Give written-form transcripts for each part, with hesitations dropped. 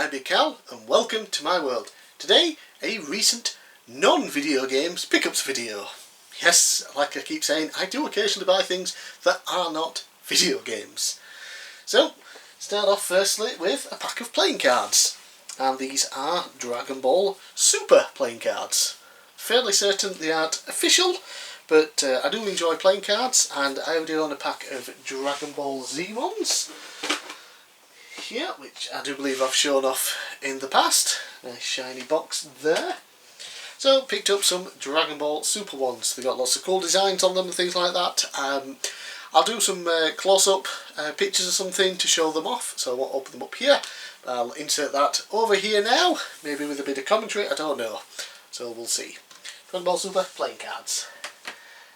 I'm Big Cal and welcome to my world. Today, a recent non-video games pickups video. Yes, like I keep saying, I do occasionally buy things that are not video games. So, start off firstly with a pack of playing cards. And these are Dragon Ball Super playing cards. Fairly certain they aren't official, but I do enjoy playing cards, and I already own a pack of Dragon Ball Z ones here, which I do believe I've shown off in the past. Nice shiny box there. So picked up some Dragon Ball Super ones. They've got lots of cool designs on them and things like that. I'll do some close-up pictures or something to show them off, so I won't open them up here. I'll insert that over here now, maybe with a bit of commentary, I don't know. So we'll see. Dragon Ball Super playing cards.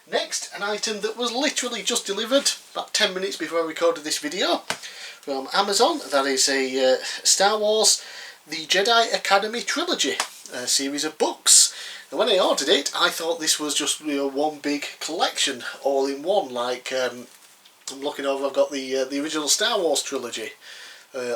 Next, an item that was literally just delivered about 10 minutes before I recorded this video from Amazon. That is a Star Wars The Jedi Academy Trilogy, a series of books. And when I ordered it, I thought this was just one big collection, all in one. Like I'm looking over, I've got the original Star Wars trilogy,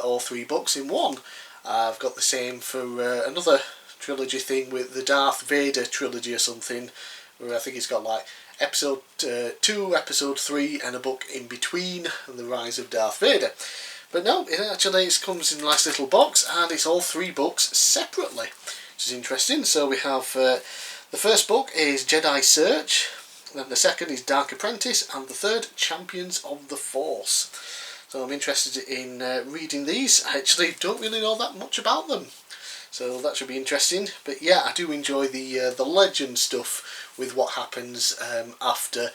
all 3 books in one. I've got the same for another trilogy thing with the Darth Vader trilogy or something, where I think it's got like episode 2, episode 3 and a book in between, and the Rise of Darth Vader. But no, it comes in a nice little box, and it's all 3 books separately, which is interesting. So we have the first book is Jedi Search, then the second is Dark Apprentice, and the third Champions of the Force. So I'm interested in reading these. I actually don't really know that much about them, so that should be interesting. But yeah, I do enjoy the legend stuff with what happens after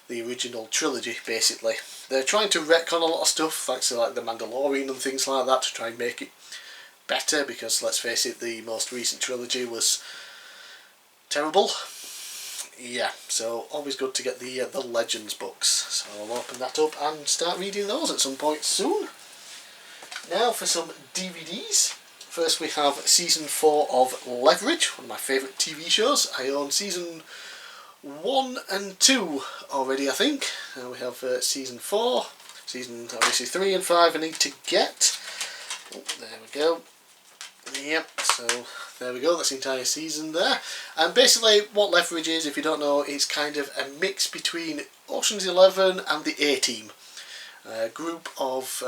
the original trilogy, basically. They're trying to retcon a lot of stuff, thanks to like the Mandalorian and things like that, to try and make it better, because let's face it, the most recent trilogy was terrible. Yeah, so always good to get the Legends books. So I'll open that up and start reading those at some point soon. Now for some DVDs. First we have Season 4 of Leverage, one of my favourite TV shows. I own Season 1 and 2 already, I think. Now we have Season 4, Season obviously 3 and 5 I need to get. Oh, there we go. Yep, so there we go, that's the entire season there. And basically what Leverage is, if you don't know, it's kind of a mix between Ocean's 11 and the A-Team. A group of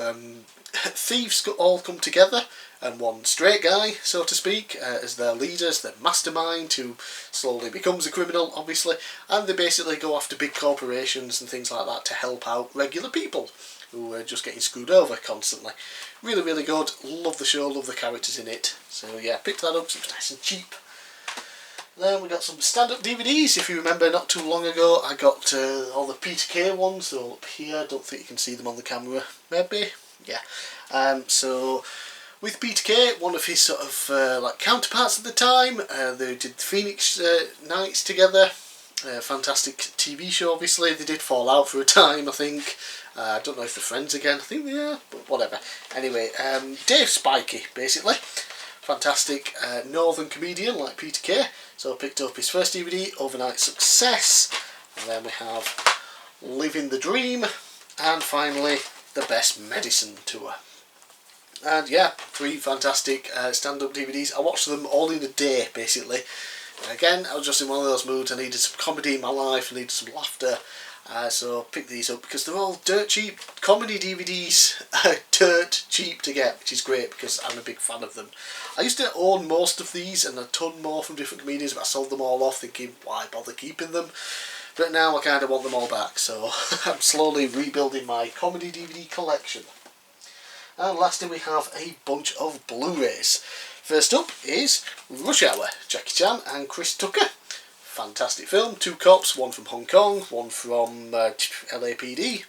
thieves all come together, and one straight guy, so to speak, as their leaders, their mastermind, who slowly becomes a criminal, obviously, and they basically go after big corporations and things like that to help out regular people who are just getting screwed over constantly. Really, really good. Love the show, love the characters in it. So yeah, picked that up, it was nice and cheap. Then we got some stand-up DVDs. If you remember, not too long ago I got all the Peter Kay ones. They're all up here. I don't think you can see them on the camera. Maybe? Yeah. So with Peter Kay, one of his sort of like counterparts at the time, they did Phoenix Nights together. Fantastic TV show, obviously. They did fall out for a time, I think. I don't know if they're friends again. I think they are, but whatever. Anyway, Dave Spikey, basically. Fantastic northern comedian like Peter Kay. So I picked up his first DVD, Overnight Success, and then we have Living the Dream, and finally The Best Medicine Tour. And yeah, 3 fantastic stand-up DVDs. I watched them all in a day, basically. Again, I was just in one of those moods. I needed some comedy in my life, I needed some laughter. So I picked these up because they're all dirt cheap. Comedy DVDs are dirt cheap to get, which is great because I'm a big fan of them. I used to own most of these and a ton more from different comedians, but I sold them all off thinking, why bother keeping them? But now I kind of want them all back, so I'm slowly rebuilding my comedy DVD collection. And lastly we have a bunch of Blu-rays. First up is Rush Hour, Jackie Chan and Chris Tucker. Fantastic film, 2 cops, one from Hong Kong, one from LAPD,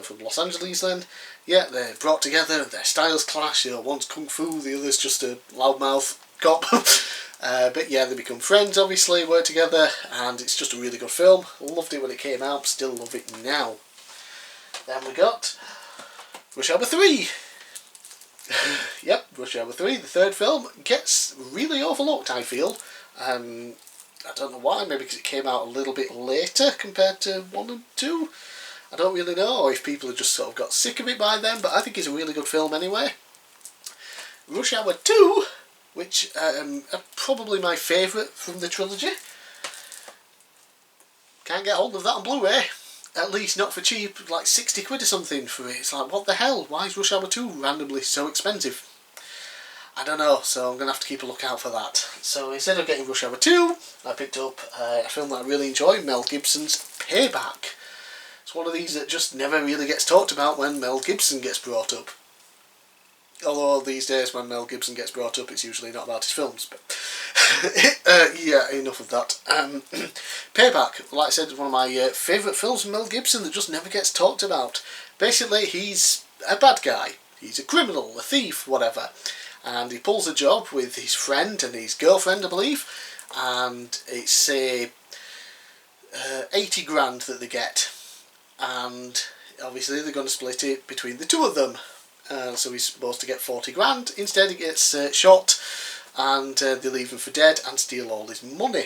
from Los Angeles then. Yeah, they're brought together, their styles clash, one's kung fu, the other's just a loudmouth cop. But yeah, they become friends obviously, work together, and it's just a really good film. Loved it when it came out, still love it now. Then we got Rush Hour 3. Yep, Rush Hour 3, the 3rd film, gets really overlooked, I feel. I don't know why, maybe because it came out a little bit later compared to 1 and 2. I don't really know, or if people have just sort of got sick of it by then, but I think it's a really good film anyway. Rush Hour 2, which are probably my favourite from the trilogy. Can't get hold of that on Blu-ray. At least not for cheap, like 60 quid or something for it. It's like, what the hell? Why is Rush Hour 2 randomly so expensive? I don't know, so I'm going to have to keep a lookout for that. So instead of getting Rush Hour 2, I picked up a film that I really enjoy, Mel Gibson's Payback. It's one of these that just never really gets talked about when Mel Gibson gets brought up. Although these days when Mel Gibson gets brought up, it's usually not about his films. But yeah, enough of that. Payback, like I said, is one of my favourite films from Mel Gibson that just never gets talked about. Basically, he's a bad guy. He's a criminal, a thief, whatever. And he pulls a job with his friend and his girlfriend, I believe. And it's a 80 grand that they get. And obviously they're going to split it between the two of them. So he's supposed to get 40 grand. Instead he gets shot and they leave him for dead and steal all his money.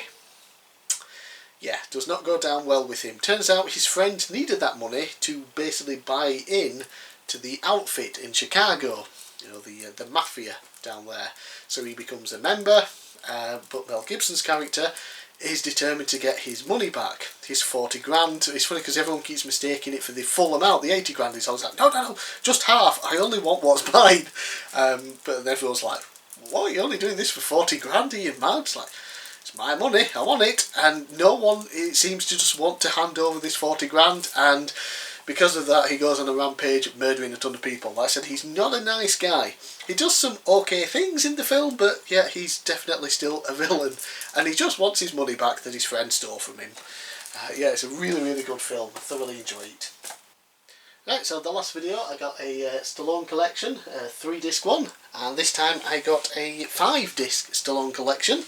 Yeah, does not go down well with him. Turns out his friend needed that money to basically buy in to the outfit in Chicago. You know, the mafia down there. So he becomes a member, but Mel Gibson's character is determined to get his money back, his 40 grand. It's funny because everyone keeps mistaking it for the full amount, the 80 grand. He's always like, no, just half, I only want what's mine. But then everyone's like, what, you're only doing this for 40 grand, are you mad? It's like, it's my money, I want it. And no one, it seems to just want to hand over this 40 grand, and because of that he goes on a rampage murdering a ton of people. Like I said, he's not a nice guy. He does some okay things in the film, but yeah, he's definitely still a villain. And he just wants his money back that his friend stole from him. Yeah, it's a really, really good film. I thoroughly enjoy it. Right, so the last video I got a Stallone Collection, a 3-disc one. And this time I got a 5-disc Stallone Collection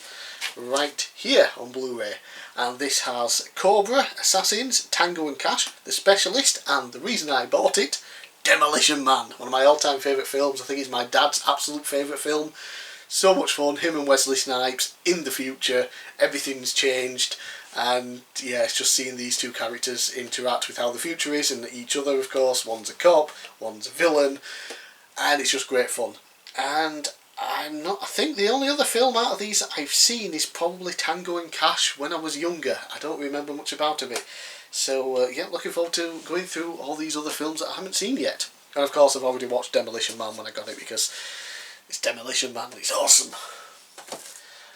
right here on Blu-ray. And this has Cobra, Assassins, Tango and Cash, The Specialist, and the reason I bought it, Demolition Man. One of my all-time favourite films. I think it's my dad's absolute favourite film. So much fun, him and Wesley Snipes in the future, everything's changed, and yeah, it's just seeing these two characters interact with how the future is, and each other of course. One's a cop, one's a villain, and it's just great fun. And I think the only other film out of these that I've seen is probably Tango and Cash when I was younger. I don't remember much about it. So yeah, looking forward to going through all these other films that I haven't seen yet. And of course I've already watched Demolition Man when I got it because it's Demolition Man and it's awesome.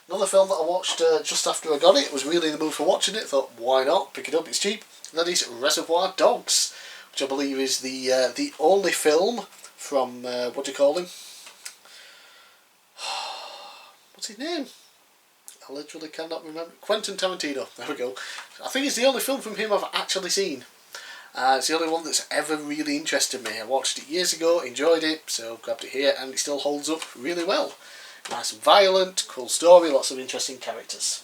Another film that I watched just after I got it, was really in the mood for watching it, thought why not, pick it up, it's cheap. And that is Reservoir Dogs, which I believe is the only film from, what do you call him? What's his name? I literally cannot remember. Quentin Tarantino, there we go. I think it's the only film from him I've actually seen. It's the only one that's ever really interested me. I watched it years ago, enjoyed it, so grabbed it here, and it still holds up really well. Nice and violent, cool story, lots of interesting characters.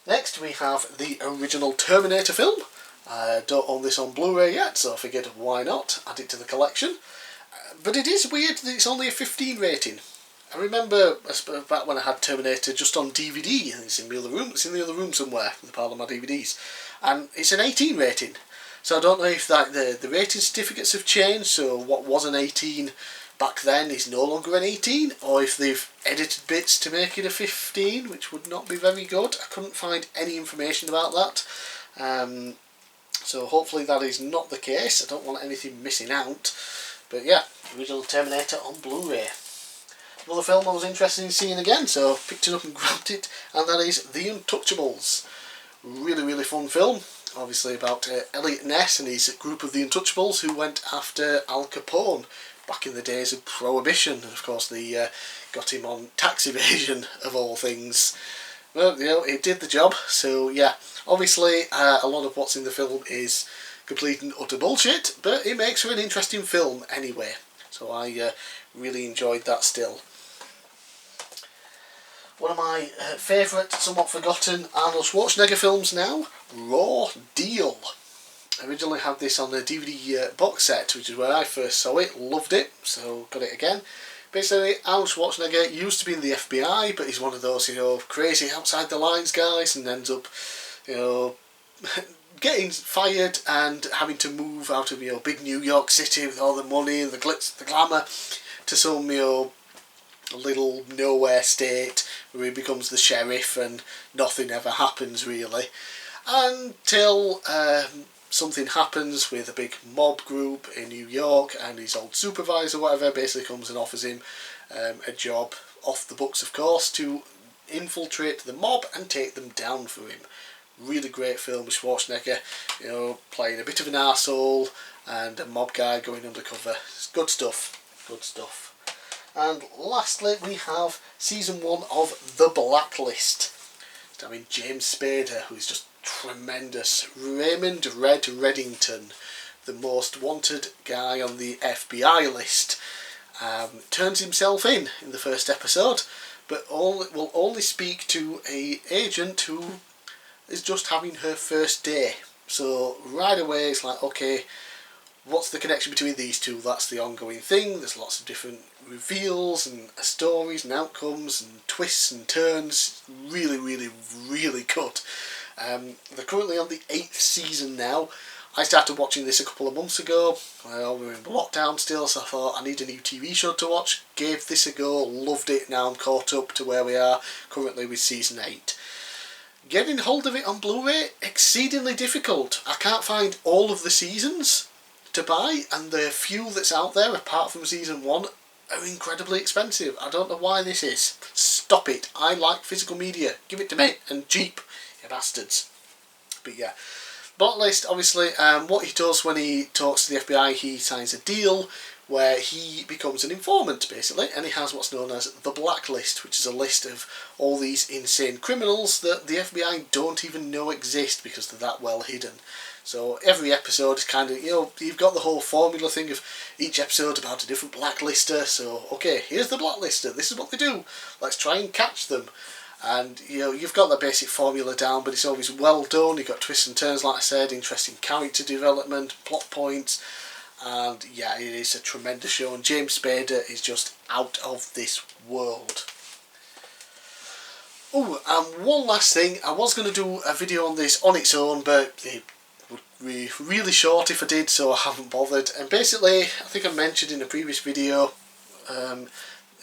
Next we have the original Terminator film. I don't own this on Blu-ray yet, so I figured why not, add it to the collection. But it is weird that it's only a 15 rating. I remember back when I had Terminator just on DVD, and it's in the other room. It's in the other room somewhere, in the pile of my DVDs, and it's an 18 rating. So I don't know if that the rating certificates have changed, so what was an 18 back then is no longer an 18, or if they've edited bits to make it a 15, which would not be very good. I couldn't find any information about that. So hopefully that is not the case. I don't want anything missing out. But yeah, original Terminator on Blu-ray. Another film I was interested in seeing again, so picked it up and grabbed it, and that is The Untouchables. Really, really fun film. Obviously about Elliot Ness and his group of The Untouchables who went after Al Capone back in the days of Prohibition. And of course they got him on tax evasion of all things. Well, you know, it did the job. So yeah, obviously a lot of what's in the film is complete and utter bullshit, but it makes for an interesting film anyway. So I really enjoyed that still. One of my favourite, somewhat forgotten Arnold Schwarzenegger films now, Raw Deal. I originally had this on the DVD box set, which is where I first saw it, loved it, so got it again. Basically, Arnold Schwarzenegger used to be in the FBI, but he's one of those, you know, crazy outside the lines guys, and ends up, you know, getting fired and having to move out of, you know, big New York City with all the money and the glitz, the glamour, to some, you know, little nowhere state where he becomes the sheriff and nothing ever happens really, until something happens with a big mob group in New York, and his old supervisor, whatever, basically comes and offers him a job, off the books of course, to infiltrate the mob and take them down for him. Really great film with Schwarzenegger, you know, playing a bit of an arsehole and a mob guy going undercover. It's good stuff, good stuff. And lastly we have season 1 of The Blacklist, starring James Spader, who is just tremendous. Raymond Red Reddington, the most wanted guy on the FBI list, turns himself in the first episode, but will only speak to a agent who is just having her first day. So right away it's like, okay, what's the connection between these two? That's the ongoing thing. There's lots of different reveals and stories and outcomes and twists and turns. Really, really, really good. They're currently on the 8th season now. I started watching this a couple of months ago. We were in lockdown still, so I thought I need a new TV show to watch. Gave this a go, loved it. Now I'm caught up to where we are currently with season 8. Getting hold of it on Blu-ray, exceedingly difficult. I can't find all of the seasons to buy, and the few that's out there apart from season 1 are incredibly expensive. I don't know why this is. Stop it. I like physical media. Give it to me, and cheap, you bastards. But yeah, Blacklist, obviously, what he does when he talks to the FBI, he signs a deal where he becomes an informant basically, and he has what's known as the Blacklist, which is a list of all these insane criminals that the FBI don't even know exist because they're that well hidden. So every episode is kind of, you know, you've got the whole formula thing of each episode about a different blacklister. So okay, here's the blacklister, this is what they do, let's try and catch them. And you know, you've got the basic formula down, but it's always well done. You've got twists and turns, like I said, interesting character development, plot points, and yeah, it is a tremendous show, and James Spader is just out of this world. Oh, and one last thing, I was going to do a video on this on its own, but it would be really short if I did, so I haven't bothered. And basically, I think I mentioned in a previous video,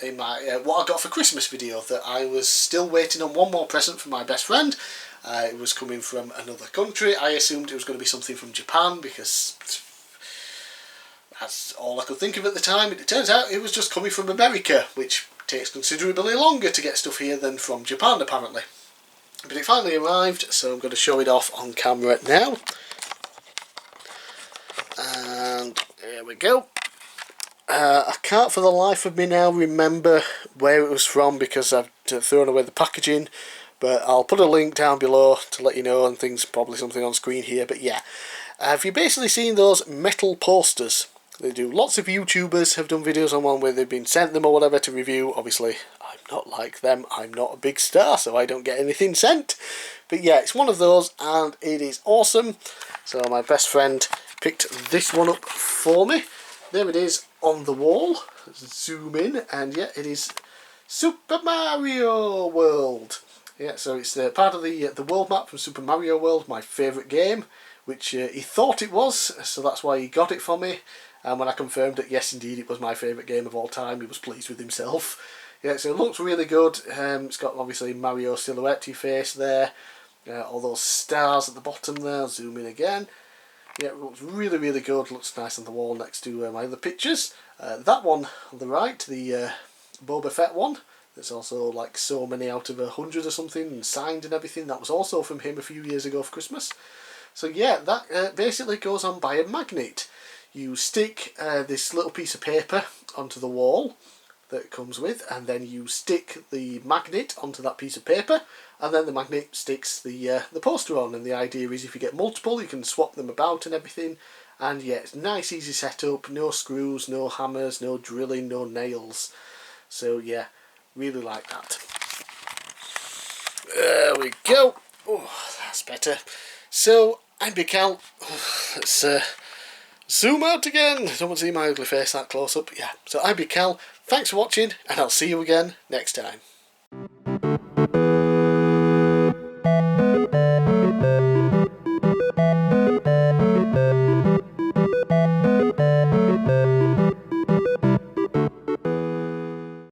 in my what I got for Christmas video, that I was still waiting on one more present from my best friend. It was coming from another country. I assumed it was going to be something from Japan because that's all I could think of at the time. It turns out it was just coming from America, which takes considerably longer to get stuff here than from Japan apparently. But it finally arrived, so I'm going to show it off on camera now. And there we go. I can't for the life of me now remember where it was from because I've thrown away the packaging, but I'll put a link down below to let you know, and things, probably something on screen here. But yeah, have you basically seen those metal posters? They do. Lots of YouTubers have done videos on one where they've been sent them or whatever to review. Obviously, I'm not like them. I'm not a big star, so I don't get anything sent. But yeah, it's one of those, and it is awesome. So my best friend picked this one up for me. There it is on the wall. Let's zoom in, and yeah, it is Super Mario World. Yeah, so it's part of the world map from Super Mario World, my favourite game, which he thought it was, so that's why he got it for me. And when I confirmed that, yes, indeed, it was my favourite game of all time, he was pleased with himself. Yeah, so it looks really good. It's got obviously Mario silhouette face there, all those stars at the bottom there. I'll zoom in again. Yeah, it looks really, really good. Looks nice on the wall next to my other pictures. That one on the right, the Boba Fett one, there's also like so many out of 100 or something, and signed and everything. That was also from him a few years ago for Christmas. So yeah, that basically goes on by a magnet. You stick this little piece of paper onto the wall that it comes with, and then you stick the magnet onto that piece of paper, and then the magnet sticks the poster on. And the idea is, if you get multiple, you can swap them about and everything. And yeah, it's nice, easy setup. No screws, no hammers, no drilling, no nails. So yeah, really like that. There we go. Oh, that's better. So I'm bigcal. Let's zoom out again. I don't want to see my ugly face that close up. Yeah, so I'm bigcal. Thanks for watching, and I'll see you again next time.